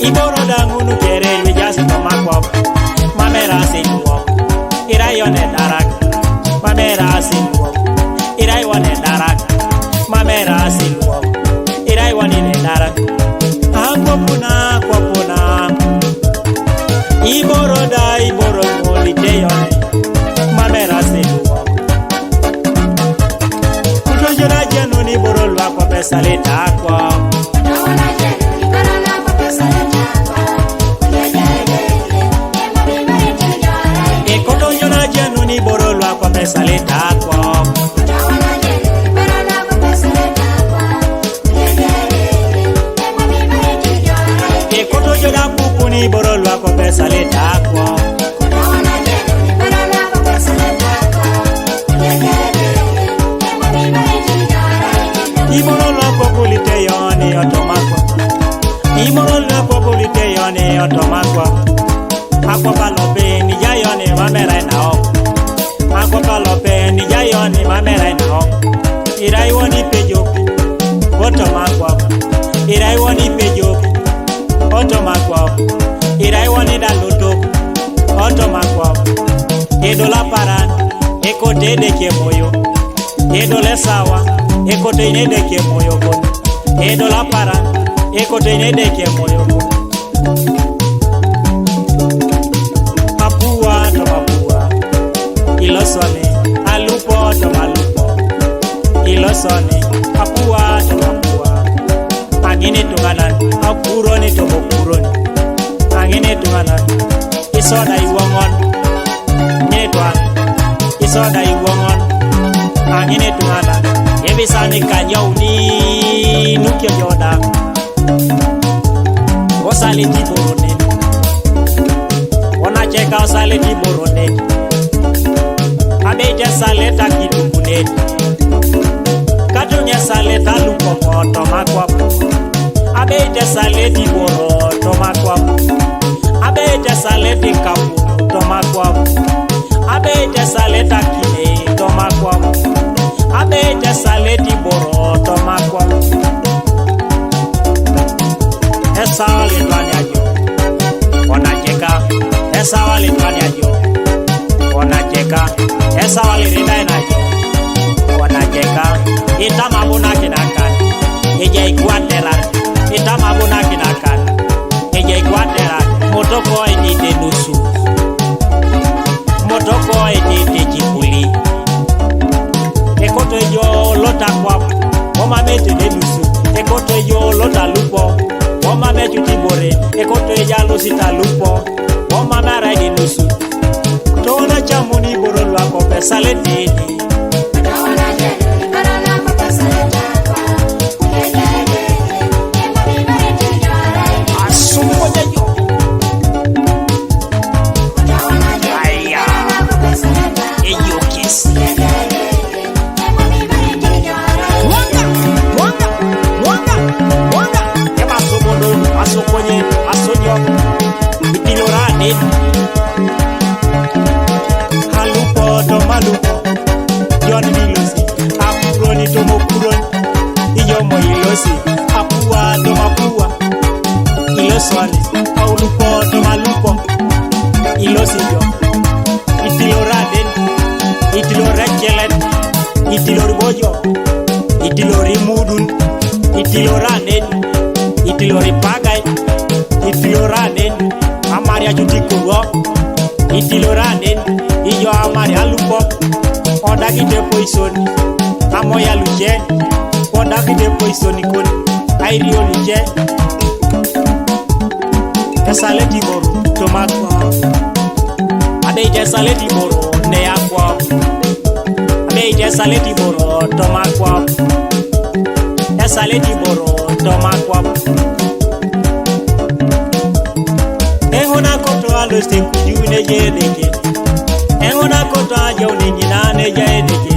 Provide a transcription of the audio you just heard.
Iboro dangunu kere we just Luakwap. Mamera Luakwap. Irayone darak. Mamera Luakwap. Irayone darak. Mamera Luakwap. Irayone darak. Akwapuna kwapuna. Iboro da iboro moliteyone. Mamera Luakwap. Kutojona jenu ni boro Luakwap saleta kwa. Ni boro Luakwap saleta kwa. E koto joda pupu ni boro Luakwap saleta kwa. Iboro Luakwap liteyone otomakwa. Iboro Luakwap liteyone otomakwa. Akwapa lobe ni jayone mamera na o. Akwapa lobe ni jayone mamera na o. Iraiwoni pejo otomakwa. Iraiwoni pejo otomakwa. Iraiwoni daluto otomakwa. Edola paran ekote de kemoyo. Edole sawa ekote ne de kemoyo kon. Edola paran ekote ne de kemoyo kon. Ilosone alupo to malupo. Ilosone apua to apua. Angine tunganan apuroni to bopuroni. Angine tunganan isoda iwongon. Nyetwa isoda iwongon. Angine tunganan ebisani kanyauni nukyo joda. Osali tiborone. Ona cheka osali tiborone. Abeja saleta kidukunet. Katunya saleta lupo tomakwap. Abeja saleti boro tomakwap. Abeja saleti kapu tomakwap. Abeja saleta kine tomakwap. Abeja saleti boro tomakwap. Esa wale twanyajo. Onacheka. Esa wale twanyajo. Onacheka. Esa wale rinda najo. Wanacheka. Itama buna kinakan. Eja ikuatera. Itama buna kinakan. Eja ikuatera. Motoko edite nusu. Motoko edite jipuli. Ekoto yo lota kwap. Woma mete de nusu. Ekoto yo lota lupo. Woma metu tibore. Ekoto eja losita lupo. Woma mara de nusu. Tona chamuni boro Luakwap saletini. Asumo jayo. Aya. Eyo kiss. Wanga. Eba sobodo asokonye asonyo. Itilorane. Malupo, John Milosi, Apuroni to Mopuroni, Iyomo Ilosi, Apua to Mapua, Ilosoni, Aulupo to Malupo, Ilosi yo, Itiloraden, Itilorechelet, Itiloriboyo, Itilori Mudun, Itiloraden, Itilori Pagai, Itiloraden, Amaria Jutikuro, Itiloraden, Iyo amari alupo. Onda kite poisoni. Amoya luje. Onda kite poisoni kon. Airi oluje. Esaleti boro tomakwa. Abeje saleti boro ne akwa. Abeje saleti boro tomakwa. Esaleti boro tomakwa. Ehona koto aloste kujune jedeke. Engona kota joni nyina ne jaedeke.